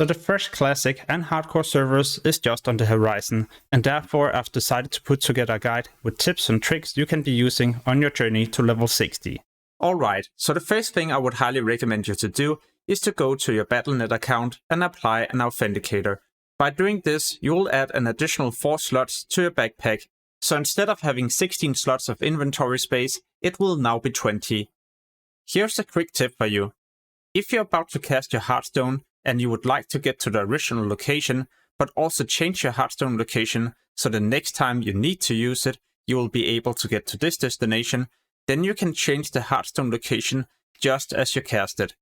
So the fresh classic and hardcore servers is just on the horizon, and therefore I've decided to put together a guide with tips and tricks you can be using on your journey to level 60. Alright, so the first thing I would highly recommend you to do is to go to your Battle.net account and apply an authenticator. By doing this, you will add an additional 4 slots to your backpack. So instead of having 16 slots of inventory space, it will now be 20. Here's a quick tip for you. If you're about to cast your Hearthstone and you would like to get to the original location, but also change your Hearthstone location so the next time you need to use it, you will be able to get to this destination, then you can change the Hearthstone location just as you cast it.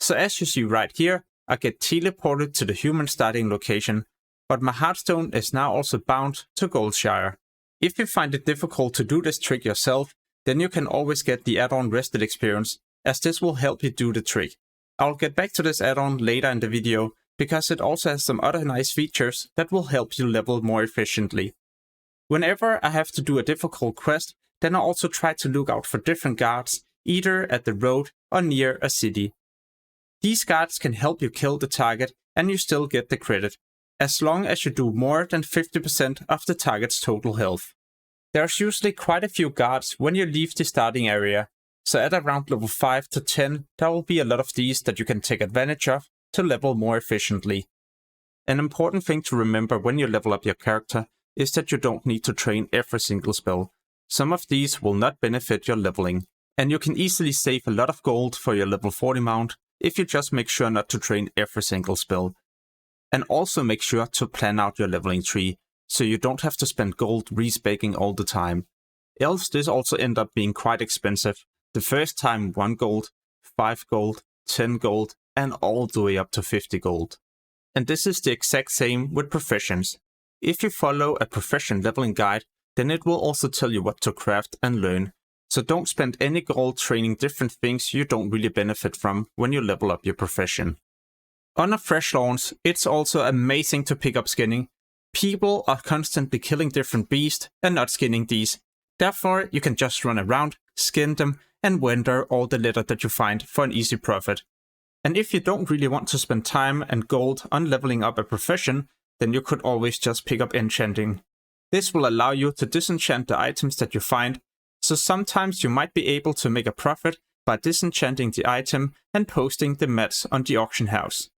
So as you see right here, I get teleported to the human starting location, but my Hearthstone is now also bound to Goldshire. If you find it difficult to do this trick yourself, then you can always get the add-on Rested Experience, as this will help you do the trick. I'll get back to this add-on later in the video, because it also has some other nice features that will help you level more efficiently. Whenever I have to do a difficult quest, then I also try to look out for different guards, either at the road or near a city. These guards can help you kill the target and you still get the credit, as long as you do more than 50% of the target's total health. There's usually quite a few guards when you leave the starting area, so at around level 5 to 10 there will be a lot of these that you can take advantage of to level more efficiently. An important thing to remember when you level up your character is that you don't need to train every single spell. Some of these will not benefit your leveling, and you can easily save a lot of gold for your level 40 mount if you just make sure not to train every single spell. And also make sure to plan out your leveling tree, so you don't have to spend gold respeccing all the time. Else this also ends up being quite expensive. The first time 1 gold, 5 gold, 10 gold, and all the way up to 50 gold. And this is the exact same with professions. If you follow a profession leveling guide, then it will also tell you what to craft and learn. So don't spend any gold training different things you don't really benefit from when you level up your profession. On a fresh launch, it's also amazing to pick up skinning. People are constantly killing different beasts and not skinning these. Therefore, you can just run around, skin them, and render all the leather that you find for an easy profit. And if you don't really want to spend time and gold on leveling up a profession, then you could always just pick up Enchanting. This will allow you to disenchant the items that you find, so sometimes you might be able to make a profit by disenchanting the item and posting the mats on the auction house.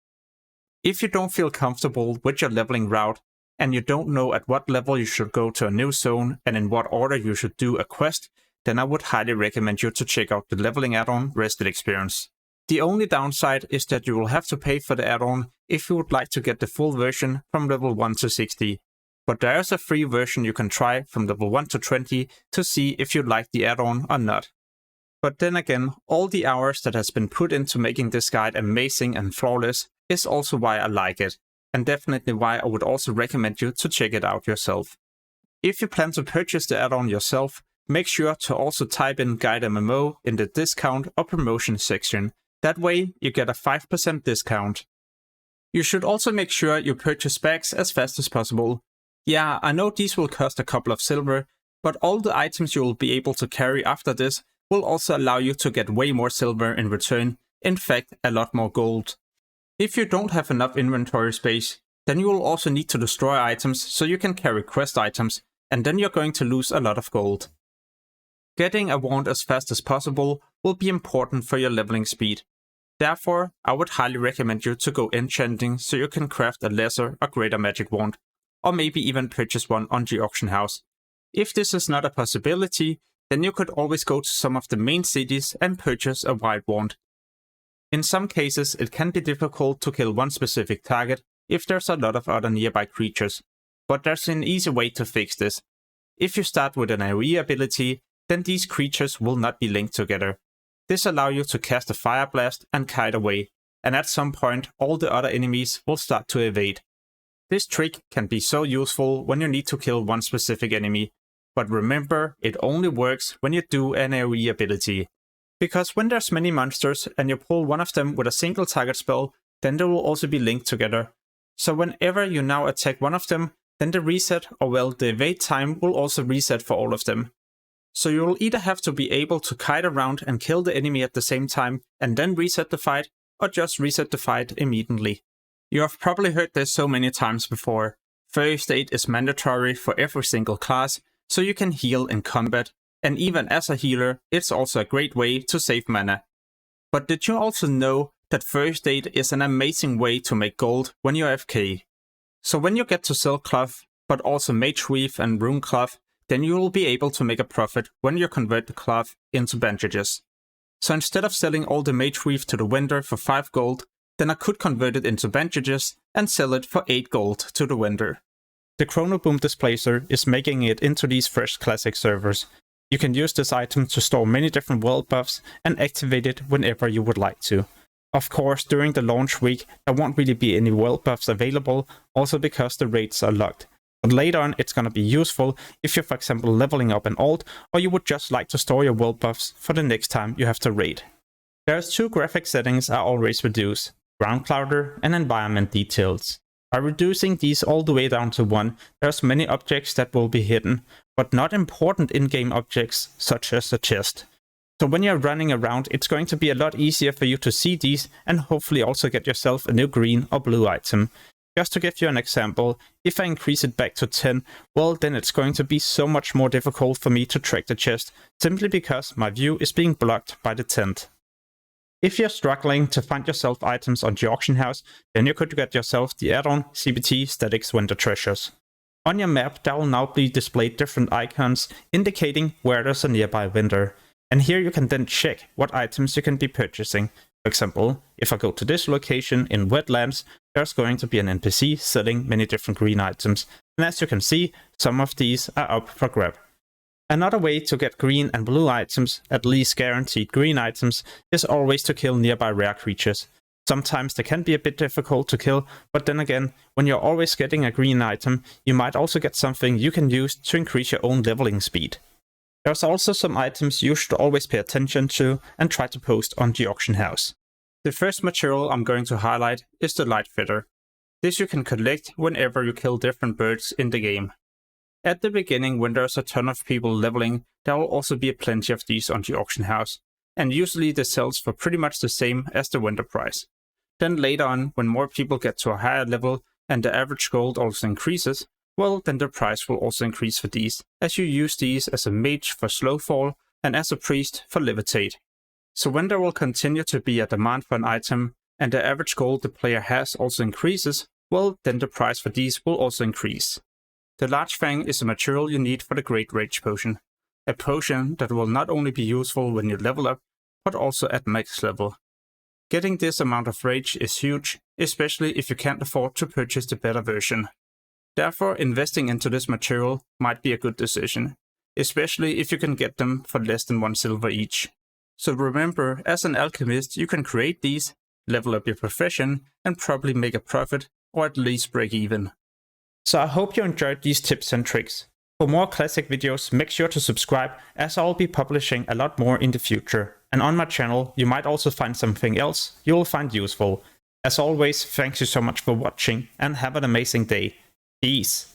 If you don't feel comfortable with your leveling route, and you don't know at what level you should go to a new zone and in what order you should do a quest, then I would highly recommend you to check out the leveling add-on Rested Experience. The only downside is that you will have to pay for the add-on if you would like to get the full version from level 1 to 60. But there is a free version you can try from level 1 to 20 to see if you like the add-on or not. But then again, all the hours that has been put into making this guide amazing and flawless is also why I like it, and definitely why I would also recommend you to check it out yourself. If you plan to purchase the add-on yourself, make sure to also type in Guide MMO in the discount or promotion section. That way you get a 5% discount. You should also make sure you purchase bags as fast as possible. Yeah, I know these will cost a couple of silver, but all the items you will be able to carry after this will also allow you to get way more silver in return, in fact a lot more gold. If you don't have enough inventory space, then you will also need to destroy items so you can carry quest items, and then you're going to lose a lot of gold. Getting a wand as fast as possible will be important for your leveling speed. Therefore, I would highly recommend you to go enchanting so you can craft a lesser or greater magic wand, or maybe even purchase one on the auction house. If this is not a possibility, then you could always go to some of the main cities and purchase a white wand. In some cases, it can be difficult to kill one specific target if there's a lot of other nearby creatures, but there's an easy way to fix this. If you start with an AoE ability, then these creatures will not be linked together. This allows you to cast a fire blast and kite away, and at some point all the other enemies will start to evade. This trick can be so useful when you need to kill one specific enemy, but remember, it only works when you do an AoE ability. Because when there's many monsters and you pull one of them with a single target spell, then they will also be linked together. So whenever you now attack one of them, then the reset, or well, the evade time will also reset for all of them. So you will either have to be able to kite around and kill the enemy at the same time and then reset the fight, or just reset the fight immediately. You have probably heard this so many times before. First aid is mandatory for every single class, so you can heal in combat, and even as a healer, it's also a great way to save mana. But did you also know that first aid is an amazing way to make gold when you're AFK? So when you get to Silk Cloth, but also Mage Weave and Rune Cloth, then you will be able to make a profit when you convert the cloth into bandages. So instead of selling all the Mage Weave to the vendor for 5 gold, then I could convert it into bandages and sell it for 8 gold to the vendor. The Chronoboom Displacer is making it into these fresh classic servers. You can use this item to store many different world buffs and activate it whenever you would like to. Of course, during the launch week, there won't really be any world buffs available, also because the raids are locked. But later on, it's gonna be useful if you're, for example, leveling up an alt, or you would just like to store your world buffs for the next time you have to raid. There's 2 graphic settings I always reduce: Ground Clouder and Environment Details. By reducing these all the way down to 1, there's many objects that will be hidden, but not important in-game objects such as the chest. So when you're running around, it's going to be a lot easier for you to see these and hopefully also get yourself a new green or blue item. Just to give you an example, if I increase it back to 10, well then it's going to be so much more difficult for me to track the chest, simply because my view is being blocked by the tent. If you're struggling to find yourself items on the auction house, then you could get yourself the Addon CBT Statics Winter Treasures. On your map, there will now be displayed different icons indicating where there's a nearby vendor. And here you can then check what items you can be purchasing. For example, if I go to this location in Wetlands, there's going to be an NPC selling many different green items. And as you can see, some of these are up for grab. Another way to get green and blue items, at least guaranteed green items, is always to kill nearby rare creatures. Sometimes they can be a bit difficult to kill, but then again, when you're always getting a green item, you might also get something you can use to increase your own leveling speed. There's also some items you should always pay attention to and try to post on the auction house. The first material I'm going to highlight is the Light Feather. This you can collect whenever you kill different birds in the game. At the beginning, when there's a ton of people leveling, there will also be plenty of these on the auction house, and usually this sells for pretty much the same as the vendor price. Then later on, when more people get to a higher level and the average gold also increases, well then the price will also increase for these, as you use these as a mage for slow fall and as a priest for levitate. So when there will continue to be a demand for an item and the average gold the player has also increases, well then the price for these will also increase. The Large Fang is a material you need for the Great Rage Potion. A potion that will not only be useful when you level up, but also at max level. Getting this amount of rage is huge, especially if you can't afford to purchase the better version. Therefore, investing into this material might be a good decision, especially if you can get them for less than 1 silver each. So remember, as an alchemist, you can create these, level up your profession, and probably make a profit, or at least break even. So I hope you enjoyed these tips and tricks. For more classic videos, make sure to subscribe, as I'll be publishing a lot more in the future. And on my channel, you might also find something else you'll find useful. As always, thank you so much for watching and have an amazing day. Peace.